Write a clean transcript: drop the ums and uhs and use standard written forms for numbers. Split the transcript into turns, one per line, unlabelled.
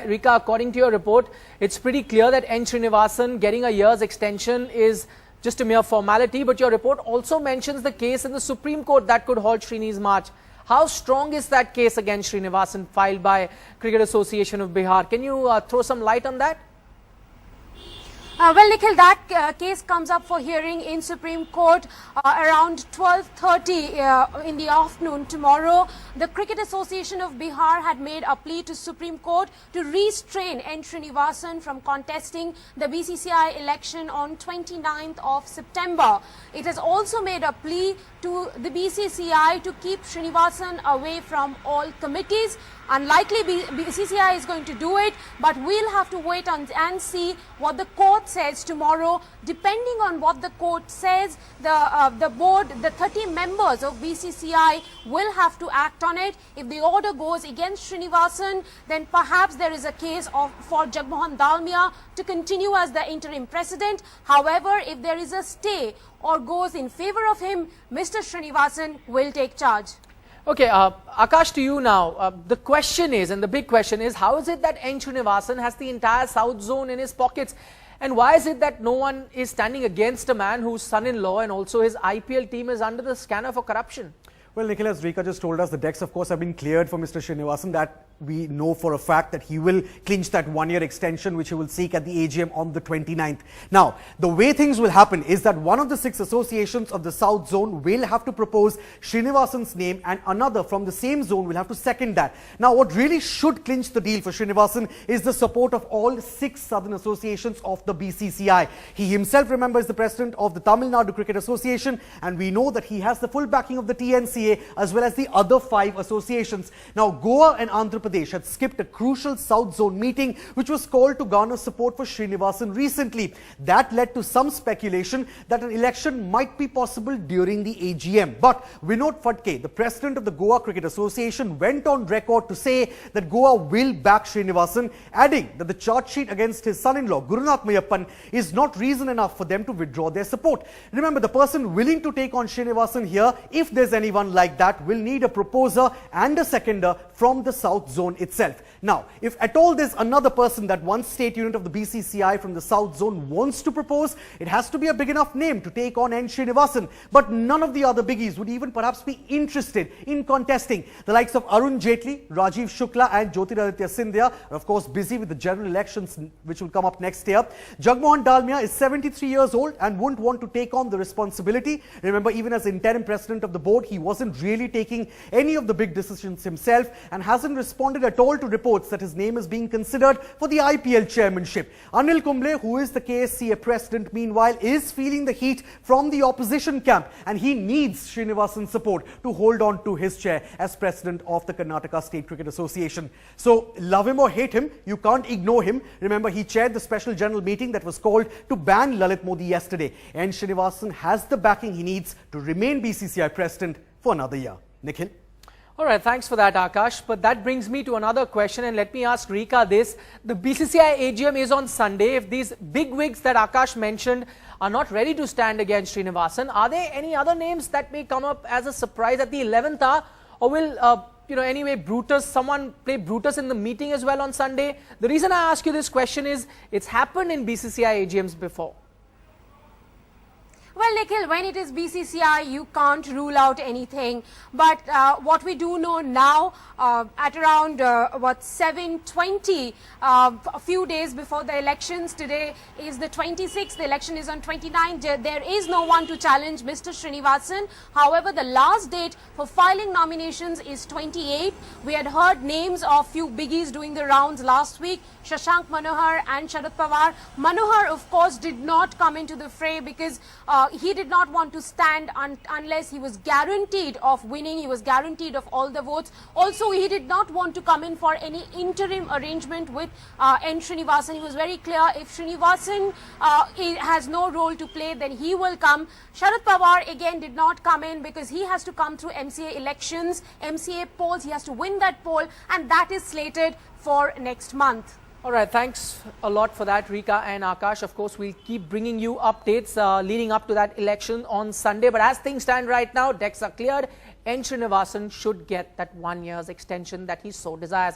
Rika, according to your report, it's pretty clear that N Srinivasan getting a year's extension is just a mere formality, but your report also mentions the case in the Supreme Court that could halt Srini's march. How strong is that case against Srinivasan filed by Cricket Association of Bihar? Can you throw some light on that?
Well, Nikhil, that case comes up for hearing in Supreme Court around 12:30 in the afternoon tomorrow. The Cricket Association of Bihar had made a plea to Supreme Court to restrain N Srinivasan from contesting the BCCI election on 29th of September. It has also made a plea to the BCCI to keep Srinivasan away from all committees. Unlikely BCCI is going to do it, but we'll have to wait and see what the court says tomorrow. Depending on what the court says, the board, the 30 members of BCCI will have to act on it. If the order goes against Srinivasan, then perhaps there is a case for Jagmohan Dalmia to continue as the interim president. However, if there is a stay or goes in favor of him, Mr. Srinivasan will take charge.
Okay, Akash, to you now. The question is, and the big question is, how is it that N Srinivasan has the entire South Zone in his pockets? And why is it that no one is standing against a man whose son-in-law and also his IPL team is under the scanner for corruption?
Well, Nikhil, as Rika just told us, the decks, of course, have been cleared for Mr. Srinivasan. That we know for a fact that he will clinch that one-year extension, which he will seek at the AGM on the 29th. Now, the way things will happen is that one of the 6 associations of the South Zone will have to propose Srinivasan's name, and another from the same zone will have to second that. Now, what really should clinch the deal for Srinivasan is the support of all 6 southern associations of the BCCI. He himself, remember, is the president of the Tamil Nadu Cricket Association, and we know that he has the full backing of the TNCA as well as the other 5 associations. Now, Goa and Andhra Pradesh had skipped a crucial South Zone meeting which was called to garner support for Srinivasan recently. That led to some speculation that an election might be possible during the AGM. But Vinod Phadke, the president of the Goa Cricket Association, went on record to say that Goa will back Srinivasan, adding that the charge sheet against his son-in-law, Gurunath Mayappan, is not reason enough for them to withdraw their support. Remember, the person willing to take on Srinivasan here, if there's anyone like that, will need a proposer and a seconder from the South Zone itself. Now, if at all there's another person that one state unit of the BCCI from the South Zone wants to propose, it has to be a big enough name to take on N Srinivasan. But none of the other biggies would even perhaps be interested in contesting. The likes of Arun Jaitley, Rajiv Shukla and Jyotiraditya Scindia are of course busy with the general elections which will come up next year. Jagmohan Dalmia is 73 years old and wouldn't want to take on the responsibility. Remember, even as interim president of the board, he wasn't really taking any of the big decisions himself and hasn't responded at all to reports that his name is being considered for the IPL chairmanship. Anil Kumble, who is the KSCA president, meanwhile, is feeling the heat from the opposition camp, and he needs Srinivasan's support to hold on to his chair as president of the Karnataka State Cricket Association. So, love him or hate him, you can't ignore him. Remember, he chaired the special general meeting that was called to ban Lalit Modi yesterday. And Srinivasan has the backing he needs to remain BCCI president for another year. Nikhil?
All right, thanks for that, Akash. But that brings me to another question, and let me ask Rika this. The BCCI AGM is on Sunday. If these big wigs that Akash mentioned are not ready to stand against Srinivasan, are there any other names that may come up as a surprise at the 11th hour? Or will, anyway, someone play Brutus in the meeting as well on Sunday? The reason I ask you this question is, it's happened in BCCI AGMs before.
Well, Nikhil, when it is BCCI, you can't rule out anything. But what we do know now, at around 7:20, a few days before the elections, today is the 26th, the election is on 29th. There is no one to challenge Mr. Srinivasan. However, the last date for filing nominations is 28th. We had heard names of few biggies doing the rounds last week, Shashank Manohar and Sharad Pawar. Manohar, of course, did not come into the fray because he did not want to stand unless he was guaranteed of winning. He was guaranteed of all the votes. Also, he did not want to come in for any interim arrangement with N Srinivasan. He was very clear, if Srinivasan he has no role to play, then he will come. Sharad Pawar again did not come in because he has to come through MCA elections, MCA polls. He has to win that poll, and that is slated for next month.
All right, thanks a lot for that, Rika and Akash. Of course, we'll keep bringing you updates leading up to that election on Sunday. But as things stand right now, decks are cleared. N Srinivasan should get that 1 year's extension that he so desires.